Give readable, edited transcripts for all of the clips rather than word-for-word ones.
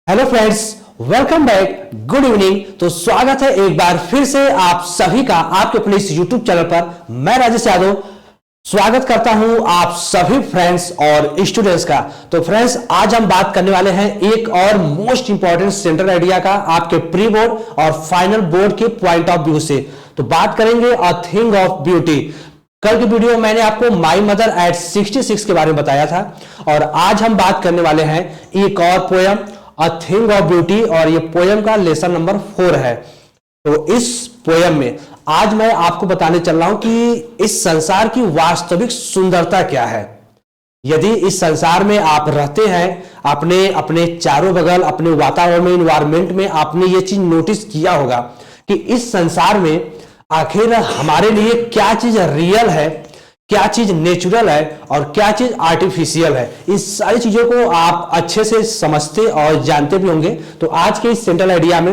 Hello friends, welcome back, good evening. तो स्वागत है एक बार फिर से आप सभी का आपके अपने इस यूट्यूब चैनल पर। मैं राजेश यादव स्वागत करता हूं आप सभी फ्रेंड्स और स्टूडेंट्स का। तो फ्रेंड्स, आज हम बात करने वाले हैं एक और मोस्ट इंपॉर्टेंट सेंट्रल आइडिया का आपके प्री बोर्ड और फाइनल बोर्ड के पॉइंट ऑफ व्यू से। तो बात करेंगे अ थिंग ऑफ ब्यूटी। कल की वीडियो में मैंने आपको माई मदर एट 66 के बारे में बताया था और आज हम बात करने वाले हैं एक और poem a thing of beauty, और ये पोयम का लेसन नंबर 4 है। तो इस पोयम में आज मैं आपको बताने चल रहा हूं कि इस संसार की वास्तविक सुंदरता क्या है। यदि इस संसार में आप रहते हैं, अपने अपने चारों बगल अपने वातावरण में, इन्वायरमेंट में आपने ये चीज नोटिस किया होगा कि इस संसार में आखिर हमारे लिए क्या चीज रियल है, क्या चीज नेचुरल है और क्या चीज आर्टिफिशियल है। इस सारी चीजों को आप अच्छे से समझते और जानते भी होंगे। तो आज के इस सेंट्रल आइडिया में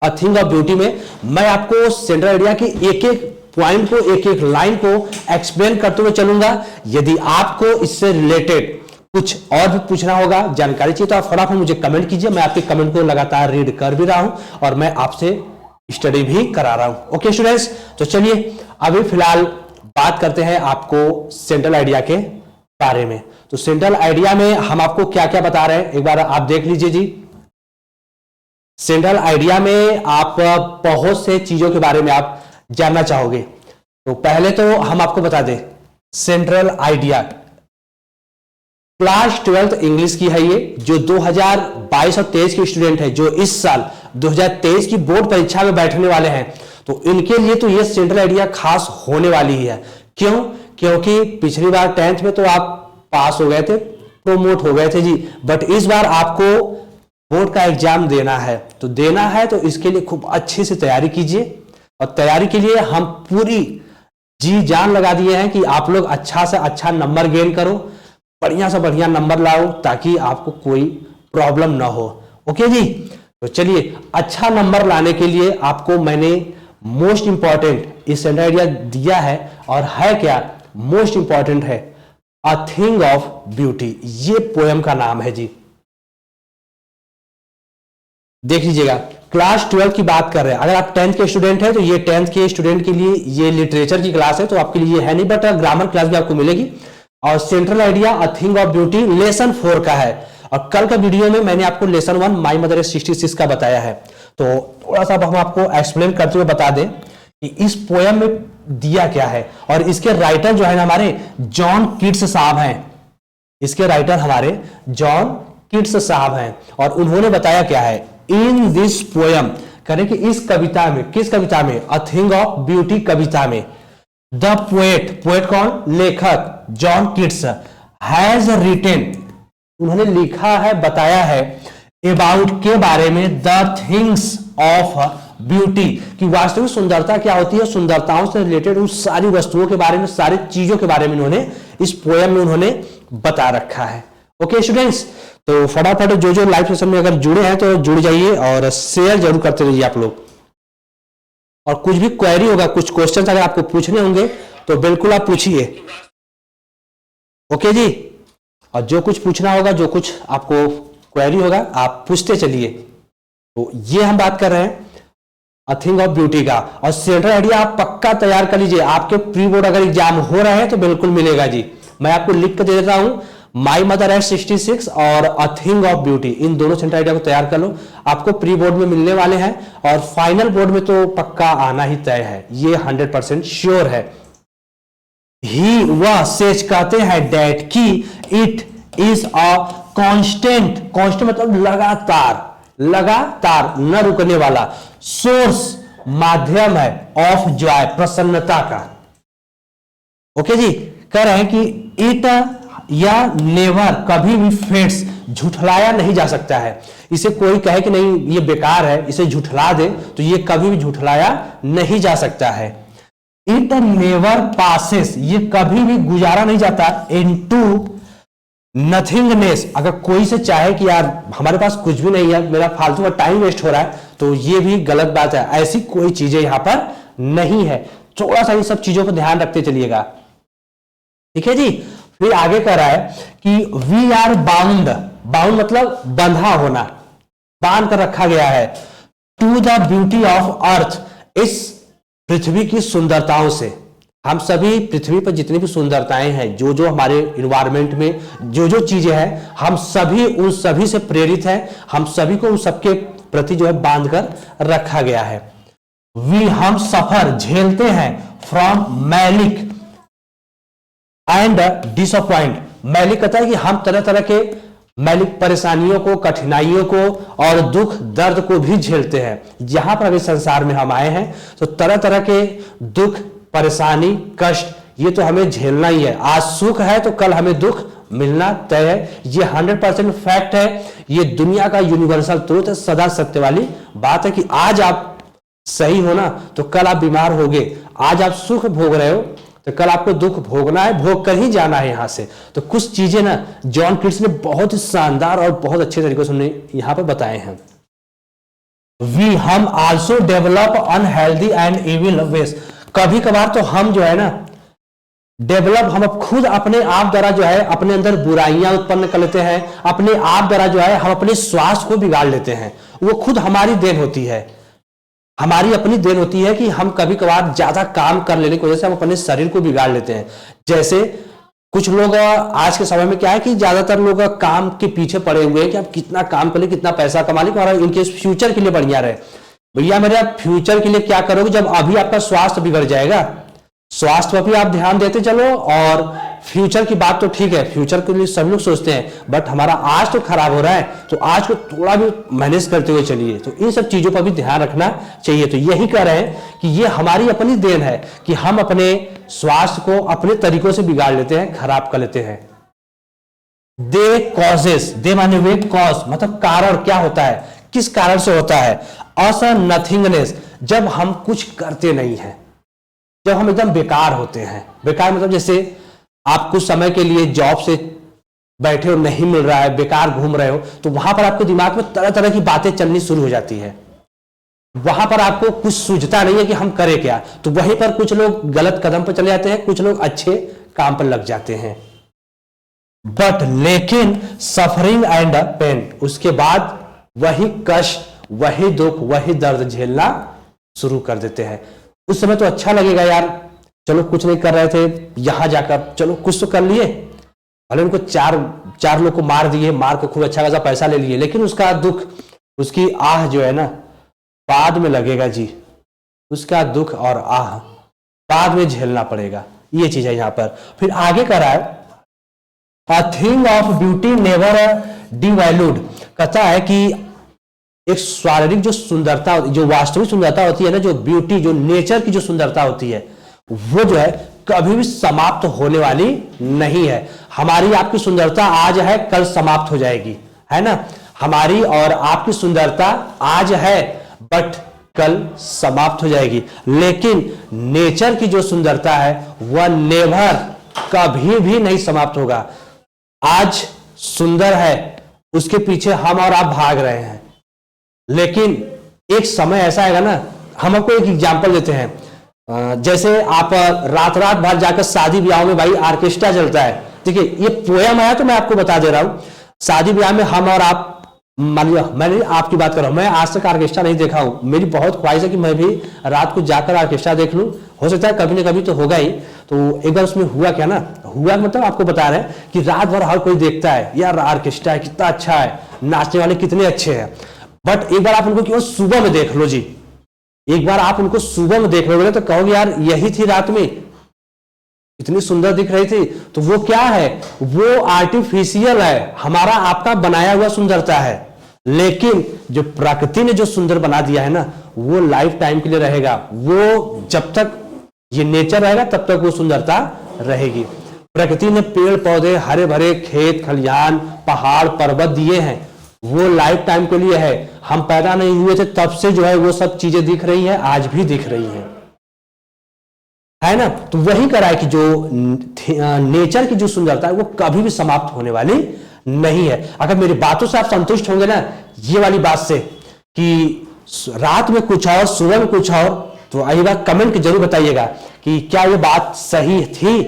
अ थिंग ऑफ ब्यूटी में मैं आपको सेंट्रल आइडिया की एक एक पॉइंट को, एक एक लाइन को एक्सप्लेन करते हुए चलूंगा। यदि आपको इससे रिलेटेड कुछ और भी पूछना होगा, जानकारी चाहिए, तो आप फटाफट मुझे कमेंट कीजिए। मैं आपके कमेंट को लगातार रीड कर भी रहा हूं और मैं आपसे स्टडी भी करा रहा हूं। ओके स्टूडेंट्स, तो चलिए अभी फिलहाल बात करते हैं आपको सेंट्रल आइडिया के बारे में। तो सेंट्रल आइडिया में हम आपको क्या क्या बता रहे हैं, एक बार आप देख लीजिए जी। सेंट्रल आइडिया में आप बहुत से चीजों के बारे में आप जानना चाहोगे। तो पहले तो हम आपको बता दें, central idea class 12th English की है। ये जो 2022 और 23 के स्टूडेंट है, जो इस साल 2023 की बोर्ड परीक्षा में बैठने वाले हैं, तो इनके लिए तो ये सेंट्रल आइडिया खास होने वाली ही है। क्यों? क्योंकि पिछली बार 10th में तो आप पास हो गए थे, प्रोमोट हो गए थे जी, बट इस बार आपको बोर्ड का एग्जाम देना है। तो देना है तो इसके लिए खूब अच्छे से तैयारी कीजिए, और तैयारी के लिए हम पूरी जी जान लगा दिए हैं कि आप लोग अच्छा से अच्छा नंबर गेन करो, बढ़िया से बढ़िया नंबर लाओ, ताकि आपको कोई प्रॉब्लम ना हो। ओके जी, तो चलिए, अच्छा नंबर लाने के लिए आपको मैंने मोस्ट इंपॉर्टेंट इस सेंट्रल आइडिया दिया है, और है क्या? मोस्ट इंपॉर्टेंट है अ थिंग ऑफ ब्यूटी। ये पोयम का नाम है जी। देख लीजिएगा, क्लास 12 की बात कर रहे हैं। अगर आप 10th के स्टूडेंट हैं तो ये 10th के स्टूडेंट के लिए ये लिटरेचर की क्लास है, तो आपके लिए है नहीं, बट ग्रामर क्लास भी आपको मिलेगी। और central idea a thing of beauty lesson 4 का है, और कल का वीडियो में मैंने आपको लेसन 1 माई मदर 66 का बताया है। तो थोड़ा सा हम आपको एक्सप्लेन करते हुए बता दें कि इस पोयम में दिया क्या है। और इसके राइटर जो है हमारे जॉन कीट्स साहब हैं। इसके राइटर हमारे जॉन कीट्स साहब हैं, और उन्होंने बताया क्या है इन दिस पोयम, करें कि इस कविता में, किस कविता में? अ थिंग ऑफ ब्यूटी कविता में। द पोएट, पोएट कौन? लेखक जॉन कीट्स हैज रिटेन, उन्होंने लिखा है, बताया है अबाउट के बारे में, द थिंग्स ऑफ ब्यूटी, कि वास्तविक सुंदरता क्या होती है, सुंदरताओं से रिलेटेड उन सारी वस्तुओं के बारे में, सारी चीजों के बारे में उन्होंने इस पोयम में उन्होंने बता रखा है। ओके स्टूडेंट्स, तो फटाफट जो लाइव सेशन में अगर जुड़े हैं तो जुड़ जाइए और शेयर जरूर करते रहिए आप लोग। और कुछ भी क्वेरी होगा, कुछ क्वेश्चन अगर आपको पूछने होंगे तो बिल्कुल आप पूछिए। ओके जी, और जो कुछ पूछना होगा, जो कुछ आपको क्वेरी होगा, आप पूछते चलिए। तो ये हम बात कर रहे हैं अ थिंग ऑफ ब्यूटी का। और सेंट्रल आइडिया आप पक्का तैयार कर लीजिए, आपके प्री बोर्ड अगर एग्जाम हो रहे हैं तो बिल्कुल मिलेगा जी। मैं आपको लिख कर दे देता हूं, माई मदर एट 66 और अ थिंग ऑफ ब्यूटी, इन दोनों सेंट्रल आइडिया को तैयार कर लो, आपको प्री बोर्ड में मिलने वाले हैं। और फाइनल बोर्ड में तो पक्का आना ही तय है, ये 100% श्योर है। ही, वह, सेज कहते हैं, डेट की, it is a constant, constant मतलब लगातार, लगातार न रुकने वाला, सोर्स माध्यम है, ऑफ जॉय प्रसन्नता का। ओके जी, कह रहे हैं कि इट या नेवर, कभी भी फेड्स, झुठलाया नहीं जा सकता है। इसे कोई कहे कि नहीं ये बेकार है, इसे झुठला दे, तो ये कभी भी झुठलाया नहीं जा सकता है। इट नेवर पासेस, ये कभी भी गुजारा नहीं जाता इनटू नथिंगनेस। अगर कोई से चाहे कि यार हमारे पास कुछ भी नहीं है, मेरा फालतू का टाइम वेस्ट हो रहा है, तो ये भी गलत बात है। ऐसी कोई चीजें यहां पर नहीं है। थोड़ा सा इन सब चीजों को ध्यान रखते चलिएगा, ठीक है जी। फिर आगे कह रहा है कि वी आर बाउंड, बाउंड मतलब बंधा होना, बांध कर रखा गया है। To the beauty of earth, इस पृथ्वी की सुंदरताओं से। हम सभी पृथ्वी पर जितनी भी सुंदरताएं हैं, जो जो हमारे इन्वायरमेंट में जो जो चीजें हैं, हम सभी उन सभी से प्रेरित हैं। हम सभी को उन सबके प्रति जो है बांध कर रखा गया है। हम सफर झेलते हैं from malice and disappoint. Malice कहता है कि हम तरह तरह के मैलिक परेशानियों को, कठिनाइयों को और दुख दर्द को भी झेलते हैं। जहां पर अभी संसार में हम आए हैं तो तरह तरह के दुख, परेशानी, कष्ट, ये तो हमें झेलना ही है। आज सुख है तो कल हमें दुख मिलना तय है। ये 100% फैक्ट है। ये दुनिया का यूनिवर्सल ट्रूथ है, सदा सत्य वाली बात है कि आज आप सही हो ना तो कल आप बीमार होगे। आज आप सुख भोग रहे हो तो कल आपको दुख भोगना है, भोग कर ही जाना है यहां से। तो कुछ चीजें ना जॉन किट्स ने बहुत ही शानदार और बहुत अच्छे तरीके से उन्हें यहां पर बताए हैं। हम also develop unhealthy and evil ways. कभी कभार तो हम जो है ना डेवलप, हम खुद अपने आप द्वारा जो है अपने अंदर बुराइयां उत्पन्न कर लेते हैं। अपने आप द्वारा जो है हम अपने स्वास्थ्य को बिगाड़ लेते हैं। वो खुद हमारी देन होती है, हमारी अपनी देन होती है कि हम कभी कभार ज्यादा काम कर लेने की वजह से हम अपने शरीर को बिगाड़ लेते हैं। जैसे कुछ लोग आज के समय में क्या है कि ज्यादातर लोग काम के पीछे पड़े हुए हैं कि आप कितना काम कर ले, कितना पैसा कमा ले, हमारा इनके फ्यूचर के लिए बढ़िया रहे। भैया मेरे आप फ्यूचर के लिए क्या करोगे जब अभी आपका स्वास्थ्य बिगड़ जाएगा? स्वास्थ्य पर भी आप ध्यान देते चलो, और फ्यूचर की बात तो ठीक है, फ्यूचर के लिए सभी लोग सोचते हैं, बट हमारा आज तो खराब हो रहा है तो आज को थोड़ा भी मैनेज करते हुए चलिए। तो इन सब चीजों पर भी ध्यान रखना चाहिए। तो यही कह रहे हैं कि ये हमारी अपनी देन है कि हम अपने स्वास्थ्य को अपने तरीकों से बिगाड़ लेते हैं, खराब कर लेते हैं। दे कॉजेस, दे माने वे, कॉज मतलब कारण, क्या होता है, किस कारण से होता है? अस नथिंगनेस, जब हम कुछ करते नहीं हैं, जब हम एकदम बेकार होते हैं। बेकार मतलब जैसे आप कुछ समय के लिए जॉब से बैठे हो, नहीं मिल रहा है, बेकार घूम रहे हो, तो वहां पर आपके दिमाग में तरह तरह की बातें चलनी शुरू हो जाती है। वहां पर आपको कुछ सूझता नहीं है कि हम करें क्या। तो वहीं पर कुछ लोग गलत कदम पर चले जाते हैं, कुछ लोग अच्छे काम पर लग जाते हैं। बट लेकिन सफरिंग एंड पेन, उसके बाद वही कष्ट, वही दुख, वही दर्द झेलना शुरू कर देते हैं। उस समय तो अच्छा लगेगा यार, चलो कुछ नहीं कर रहे थे, यहां जाकर चलो कुछ तो कर लिए, भले उनको चार लोग को मार दिए, मार के खूब अच्छा खासा पैसा ले लिए, लेकिन उसका दुख, उसकी आह जो है ना बाद में लगेगा जी। उसका दुख और आह बाद में झेलना पड़ेगा। ये चीज है यहां पर। फिर आगे कर रहा है, a thing of beauty never devalued, कहता है कि एक शारीरिक जो सुंदरता, जो वास्तविक सुंदरता होती है ना, जो ब्यूटी, जो नेचर की जो सुंदरता होती है, वो जो है कभी भी समाप्त होने वाली नहीं है। हमारी आपकी सुंदरता आज है, कल समाप्त हो जाएगी, है ना। हमारी और आपकी सुंदरता आज है बट कल समाप्त हो जाएगी। लेकिन नेचर की जो सुंदरता है वह नेवर, कभी भी नहीं समाप्त होगा। आज सुंदर है, उसके पीछे हम और आप भाग रहे हैं, लेकिन एक समय ऐसा आएगा ना। हम आपको एक एग्जांपल देते हैं, जैसे आप रात भर जाकर शादी ब्याह में भाई ऑर्केस्ट्रा चलता है, ठीक है, ये पोयम आया तो मैं आपको बता दे रहा हूं। शादी ब्याह में हम और आप, मान लिया मैंने आपकी बात कर रहा हूं, मैं आज तक ऑर्केस्ट्रा नहीं देखा हूं, मेरी बहुत ख्वाहिश है कि मैं भी रात को जाकर ऑर्केस्ट्रा देख लूं। हो सकता है कभी ना कभी तो होगा ही। तो एक बार उसमें हुआ क्या ना, हुआ मतलब आपको बता रहे हैं कि रात भर हर कोई देखता है यार ऑर्केस्ट्रा है, कितना अच्छा है, नाचने वाले कितने अच्छे हैं, बट एक बार आप उनको केवल सुबह में देख लो जी, एक बार आप उनको सुबह में देख लोगे तो कहोगे यार यही थी रात में, इतनी सुंदर दिख रही थी। तो वो क्या है, वो आर्टिफिशियल है, हमारा आपका बनाया हुआ सुंदरता है। लेकिन जो प्रकृति ने जो सुंदर बना दिया है ना, वो लाइफ टाइम के लिए रहेगा। वो जब तक ये नेचर रहेगा तब तक वो सुंदरता रहेगी। प्रकृति ने पेड़ पौधे, हरे भरे खेत खलिहान, पहाड़ पर्वत दिए हैं, वो लाइफ टाइम के लिए है। हम पैदा नहीं हुए थे तब से जो है वो सब चीजें दिख रही हैं, आज भी दिख रही हैं, है ना। तो वही करा है कि जो नेचर की जो सुंदरता है वो कभी भी समाप्त होने वाली नहीं है। अगर मेरी बातों से आप संतुष्ट होंगे ना, ये वाली बात से कि रात में कुछ और सुबह में कुछ और, तो आइए बात कमेंट के जरूर बताइएगा कि क्या ये बात सही थी।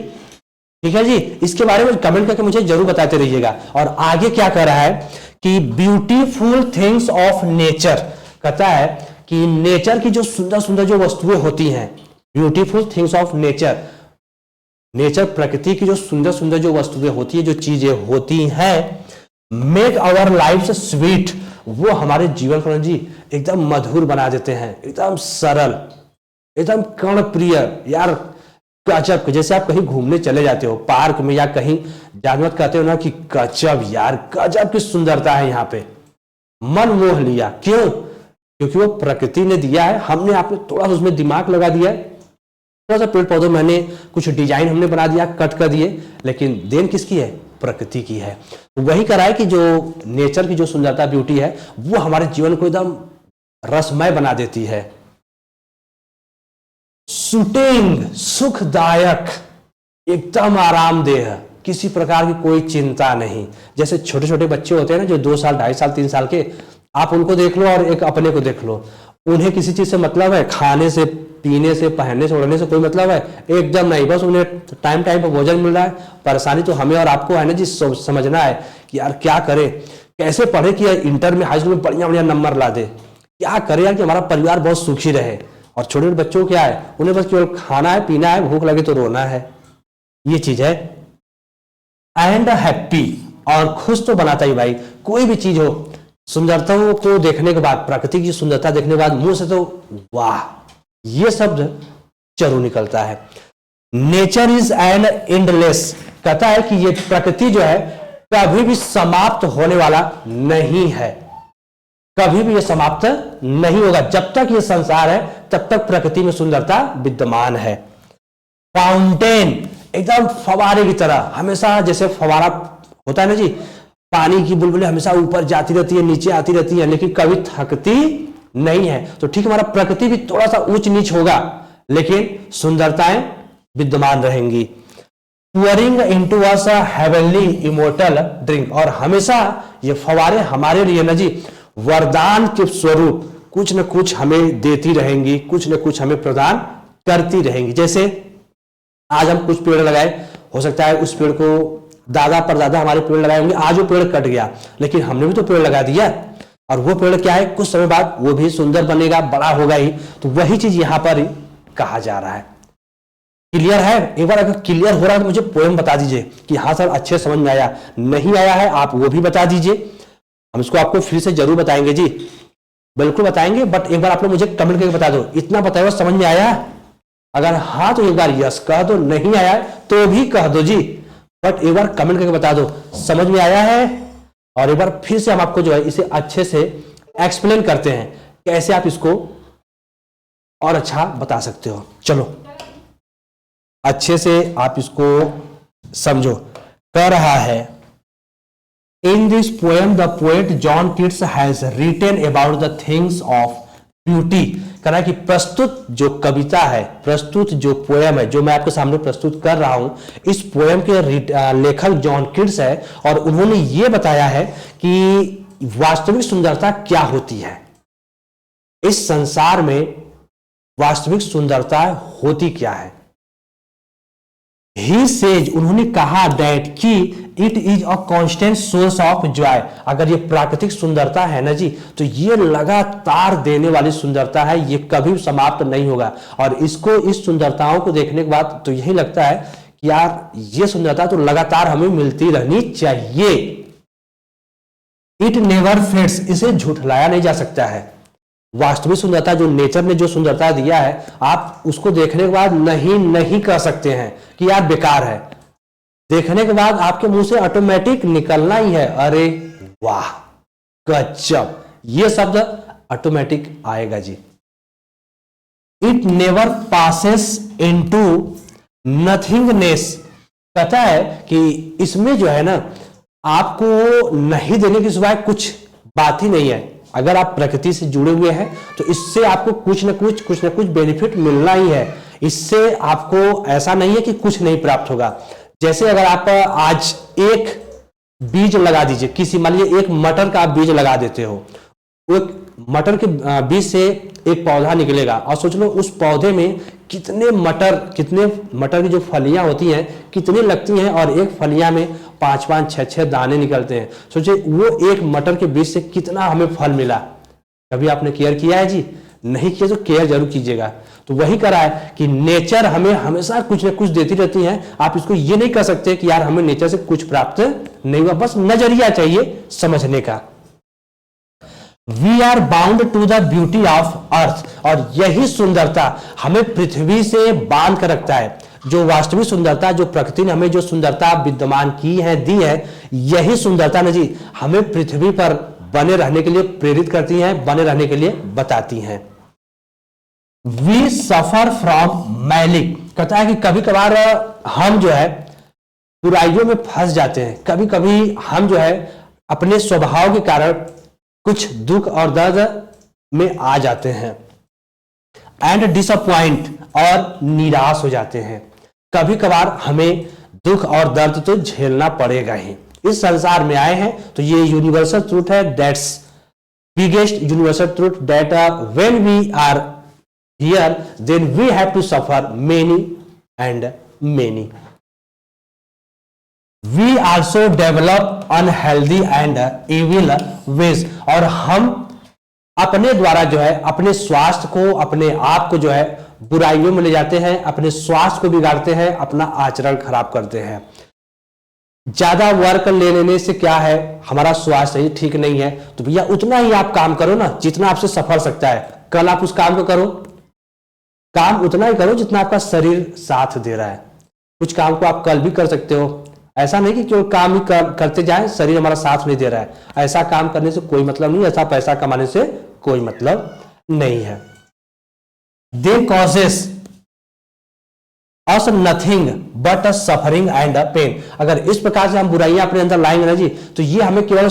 ठीक है जी, इसके बारे में कमेंट करके मुझे जरूर बताते रहिएगा। और आगे क्या कर रहा है कि ब्यूटीफुल थिंग्स ऑफ नेचर, कहता है कि नेचर की जो सुंदर सुंदर जो वस्तुएं होती हैं, beautiful things of nature, nature प्रकृति की जो सुंदर सुंदर जो वस्तुएं होती है, जो चीजें होती हैं, मेक आवर लाइफ स्वीट, वो हमारे जीवन को जी एकदम मधुर बना देते हैं, एकदम सरल, एकदम कर्णप्रिय। यार गजब, जैसे आप कहीं घूमने चले जाते हो पार्क में या कहीं जानवत कहते हो ना कि गजब यार, गजब की सुंदरता है यहाँ पे, मन मोह लिया। क्यों? क्योंकि वो प्रकृति ने दिया है, हमने आपने थोड़ा सा उसमें दिमाग लगा दिया है, थोड़ा सा पेड़ पौधों मैंने कुछ डिजाइन हमने बना दिया, कट कर दिए, लेकिन देन किसकी है? प्रकृति की है। तो वही करा है कि जो नेचर की जो सुंदरता ब्यूटी है वो हमारे जीवन को एकदम रसमय बना देती है। सूटिंग, सुखदायक, एकदम आरामदेह, किसी प्रकार की कोई चिंता नहीं। जैसे छोटे छोटे बच्चे होते हैं ना, जो 2 साल 2.5 साल 3 साल के, आप उनको देख लो और एक अपने को देख लो, उन्हें किसी चीज से मतलब है? खाने से, पीने से, पहनने से, ओढ़ने से कोई मतलब है? एकदम नहीं। बस उन्हें टाइम टाइम पर भोजन मिल रहा है। परेशानी तो हमें और आपको है ना जी, समझना है कि यार क्या करे, कैसे पढ़े कि इंटर में, हाई स्कूल में बढ़िया बढ़िया नंबर ला दे, क्या करे यार कि हमारा परिवार बहुत सुखी रहे। और छोटे छोटे बच्चों को क्या है? उन्हें बस केवल खाना है, पीना है, भूख लगे तो रोना है, ये चीज है। एंड हैप्पी, और खुश तो बनाता ही भाई, कोई भी चीज हो, सुंदरता को देखने के बाद, प्रकृति की सुंदरता देखने के बाद मुंह से तो वाह, ये शब्द जरूर निकलता है। नेचर इज एन एंडलेस, कहता है कि ये प्रकृति जो है कभी भी समाप्त होने वाला नहीं है, कभी भी ये समाप्त नहीं होगा। जब तक ये संसार है तब तक प्रकृति में सुंदरता विद्यमान है। फाउंटेन, एकदम फवारे की तरह, हमेशा जैसे फवारा होता है ना जी, पानी की बुलबुलें हमेशा ऊपर जाती रहती है, नीचे आती रहती है, लेकिन कभी थकती नहीं है। तो ठीक, हमारा प्रकृति भी थोड़ा सा ऊंच नीच होगा, लेकिन सुंदरताएं विद्यमान रहेंगी। pouring into us a heavenly immortal drink, और हमेशा ये फवारे हमारे लिए ना जी वरदान के स्वरूप कुछ न कुछ हमें देती रहेंगी, कुछ न कुछ हमें प्रदान करती रहेंगी। जैसे आज हम कुछ पेड़ लगाए, हो सकता है उस पेड़ को दादा परदादा हमारे पेड़ लगाए होंगे, आज वो पेड़ कट गया, लेकिन हमने भी तो पेड़ लगा दिया, और वो पेड़ क्या है, कुछ समय बाद वो भी सुंदर बनेगा, बड़ा होगा ही। तो वही चीज यहां पर कहा जा रहा है। क्लियर है? एक बार अगर क्लियर हो रहा है तो मुझे पोएम बता दीजिए कि हाँ सर अच्छे समझ में आया, नहीं आया है आप वो भी बता दीजिए, हम इसको आपको फिर से जरूर बताएंगे जी, बिल्कुल बताएंगे। बट एक बार आप लोग मुझे कमेंट करके बता दो, इतना बताया हुआ समझ में आया? अगर हाँ तो एक बार यस कह दो, नहीं आया तो भी कह दो जी, बट एक बार कमेंट करके बता दो समझ में आया है। और एक बार फिर से हम आपको जो है इसे अच्छे से एक्सप्लेन करते हैं, कैसे आप इसको और अच्छा बता सकते हो। चलो अच्छे से आप इसको समझो। कह रहा है, in this poem the poet John Keats has written about the things of beauty. कह रहा है कि प्रस्तुत जो कविता है, प्रस्तुत जो पोएम है, जो मैं आपके सामने प्रस्तुत कर रहा हूं, इस पोएम के लेखक जॉन किट्स है, और उन्होंने ये बताया है कि वास्तविक सुंदरता क्या होती है, इस संसार में वास्तविक सुंदरता होती क्या है। He says, उन्होंने कहा that कि it is a constant source of joy। अगर ये प्राकृतिक सुंदरता है ना जी, तो ये लगातार देने वाली सुंदरता है, ये कभी समाप्त नहीं होगा। और इसको, इस सुंदरताओं को देखने के बाद तो यही लगता है कि यार ये सुंदरता तो लगातार हमें मिलती रहनी चाहिए। It never fades, इसे झुठलाया नहीं जा सकता है। वास्तविक सुंदरता, जो नेचर ने जो सुंदरता दिया है, आप उसको देखने के बाद नहीं कह सकते हैं कि यार बेकार है। देखने के बाद आपके मुंह से ऑटोमेटिक निकलना ही है, अरे वाह गजब, ये शब्द ऑटोमेटिक आएगा जी। It never passes into nothingness, कहता है कि इसमें जो है ना, आपको नहीं देने के सिवाय कुछ बात ही नहीं है। अगर आप प्रकृति से जुड़े हुए हैं तो इससे आपको कुछ न कुछ बेनिफिट मिलना ही है। इससे आपको ऐसा नहीं है कि कुछ नहीं प्राप्त होगा। जैसे अगर आप आज एक बीज लगा दीजिए, किसी मान लीजिए एक मटर का आप बीज लगा देते हो, एक मटर के बीज से एक पौधा निकलेगा, और सोच लो उस पौधे में कितने मटर की जो फलियां होती हैं कितनी लगती हैं, और एक फलियां में 5-5 6-6 दाने निकलते हैं। सोचिए वो एक मटर के बीज से कितना हमें फल मिला। कभी आपने केयर किया है जी? नहीं किया तो केयर जरूर कीजिएगा। तो वही करा है कि नेचर हमें हमेशा कुछ न कुछ देती रहती है। आप इसको ये नहीं कह सकते कि यार हमें नेचर से कुछ प्राप्त नहीं हुआ, बस नजरिया चाहिए समझने का। We are bound to the beauty of earth, और यही सुंदरता हमें पृथ्वी से बांध कर रखता है। जो वास्तविक सुंदरता, जो प्रकृति ने हमें जो सुंदरता विद्यमान की है, दी है, यही सुंदरता ने जी हमें पृथ्वी पर बने रहने के लिए प्रेरित करती हैं, बने रहने के लिए बताती हैं। वी सफर फ्रॉम मैलिक, कहता है कि कभी कभार हम जो है बुराइयों में फंस जाते हैं। कभी कभी हम जो है अपने स्वभाव के कारण कुछ दुख और दर्द में आ जाते हैं। एंड डिसअपॉइंट, और निराश हो जाते हैं। कभी कभार हमें दुख और दर्द तो झेलना पड़ेगा ही। इस संसार में आए हैं तो ये यूनिवर्सल ट्रूथ है, that's biggest universal truth, that when we are here then we have to suffer many and many. We also develop unhealthy and evil ways, और हम अपने द्वारा जो है अपने स्वास्थ्य को, अपने आप को जो है बुराइयों में ले जाते हैं, अपने स्वास्थ्य को बिगाड़ते हैं, अपना आचरण खराब करते हैं। ज्यादा वर्क ले लेने से क्या है, हमारा स्वास्थ्य ही ठीक नहीं है। तो भैया उतना ही आप काम करो ना जितना आपसे सफल सकता है। कल आप उस काम को करो, काम उतना ही करो जितना आपका शरीर साथ दे रहा है। कुछ काम को आप कल भी कर सकते हो, ऐसा नहीं कि केवल काम ही करते जाए, शरीर हमारा साथ नहीं दे रहा है, ऐसा काम करने से कोई मतलब नहीं, ऐसा पैसा कमाने से कोई मतलब नहीं है। They causes us nothing but a suffering and a pain. अगर इस प्रकार से हम बुराइयां अपने अंदर लाएंगे ना जी, तो ये हमें केवल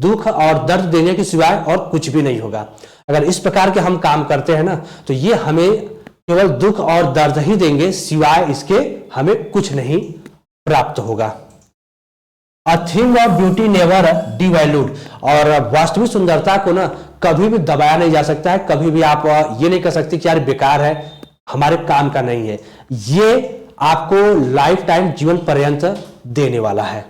दुख और दर्द देने के सिवाय और कुछ भी नहीं होगा। अगर इस प्रकार के हम काम करते हैं ना, तो ये हमें केवल दुख और दर्द ही देंगे, सिवाय इसके हमें कुछ नहीं प्राप्त होगा। A thing of beauty never devalued, और वास्तविक सुंदरता को ना कभी भी दबाया नहीं जा सकता है। कभी भी आप ये नहीं कह सकते कि यार बेकार है, हमारे काम का नहीं है। ये आपको लाइफ टाइम, जीवन पर्यंत देने वाला है।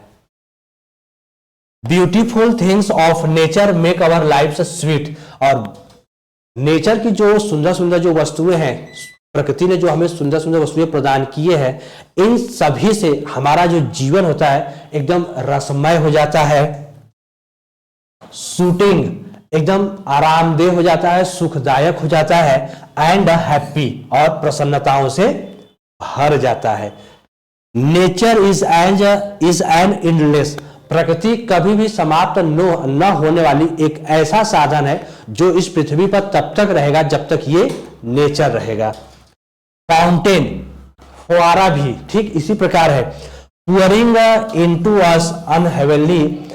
Beautiful things of nature make our life sweet, और नेचर की जो सुंदर सुंदर जो वस्तुएं हैं, प्रकृति ने जो हमें सुंदर सुंदर वस्तुएं प्रदान किए हैं, इन सभी से हमारा जो जीवन होता है एकदम रसमय हो जाता है, सूटिंग एकदम आरामदेह हो जाता है, सुखदायक हो जाता है, एंड हैप्पी, और प्रसन्नताओं से भर जाता है। नेचर इज एन एंडलेस, प्रकृति कभी भी समाप्त न होने वाली एक ऐसा साधन है जो इस पृथ्वी पर तब तक रहेगा जब तक ये नेचर रहेगा। फाउंटेन, फुआरा भी ठीक इसी प्रकार है। पुअरिंग इनटू अस अनहेवनली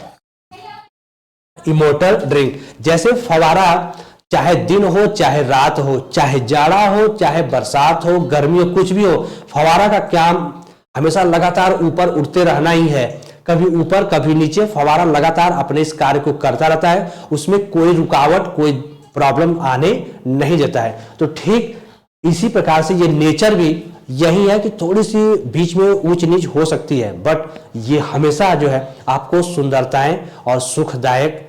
इमोर्टल ड्रिंक, जैसे फवारा चाहे दिन हो चाहे रात हो, चाहे जाड़ा हो चाहे बरसात हो, गर्मी हो, कुछ भी हो, फवारा का काम हमेशा लगातार ऊपर उठते रहना ही है। कभी ऊपर कभी नीचे, फवारा लगातार अपने इस कार्य को करता रहता है, उसमें कोई रुकावट कोई प्रॉब्लम आने नहीं देता है। तो ठीक इसी प्रकार से ये नेचर भी यही है कि थोड़ी सी बीच में ऊंच नीच हो सकती है, बट ये हमेशा जो है आपको सुंदरताएं और सुखदायक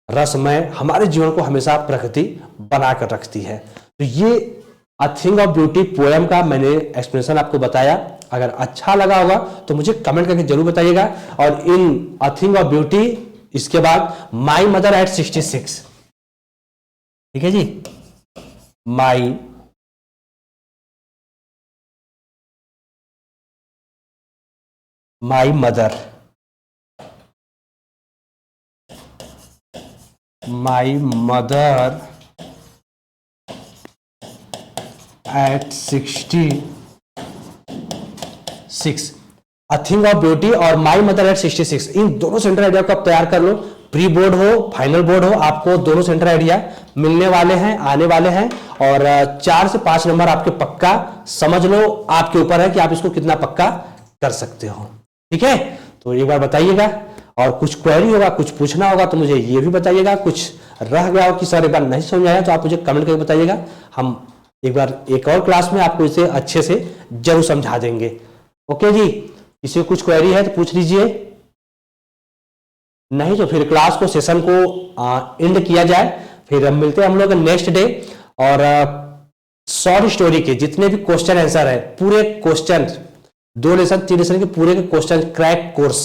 रसमय हमारे जीवन को हमेशा प्रकृति बनाकर रखती है। तो ये अ थिंग ऑफ ब्यूटी पोएम का मैंने एक्सप्लेनेशन आपको बताया। अगर अच्छा लगा होगा तो मुझे कमेंट करके जरूर बताइएगा। और in a thing of beauty इसके बाद माई मदर एट 66, ठीक है जी, my mother, my mother at 66, a thing of beauty और माई मदर एट 66, इन दोनों सेंटर आइडिया को आप तैयार कर लो। प्री बोर्ड हो फाइनल बोर्ड हो, आपको दोनों सेंटर आइडिया मिलने वाले हैं, आने वाले हैं। और 4 से 5 नंबर आपके पक्का समझ लो, आपके ऊपर है कि आप इसको कितना पक्का कर सकते हो। ठीक है, तो एक बार बताइएगा। और कुछ क्वेरी होगा, कुछ पूछना होगा तो मुझे ये भी बताइएगा। कुछ रह गया हो कि सर एक बार नहीं समझ आया तो आप मुझे कमेंट करके बताइएगा। हम एक बार एक और क्लास में आपको इसे अच्छे से जरूर समझा देंगे। ओके जी, किसी को कुछ क्वेरी है तो पूछ लीजिए। नहीं तो फिर क्लास को सेशन को एंड किया जाए। फिर मिलते हैं हम लोग नेक्स्ट डे। और शॉर्ट स्टोरी के जितने भी क्वेश्चन आंसर है, पूरे क्वेश्चन 2 लेसन 3 लेसन के पूरे के क्वेश्चन क्रैक कोर्स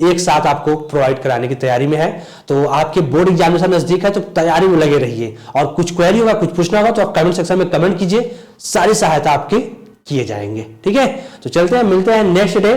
एक साथ आपको प्रोवाइड कराने की तैयारी में है। तो आपके बोर्ड एग्जामिनेशन नजदीक है तो तैयारी में लगे रहिए। और कुछ क्वेरी होगा, कुछ पूछना होगा तो आप कमेंट सेक्शन में कमेंट कीजिए, सारी सहायता आपके किए जाएंगे। ठीक है, तो चलते हैं, मिलते हैं नेक्स्ट डे।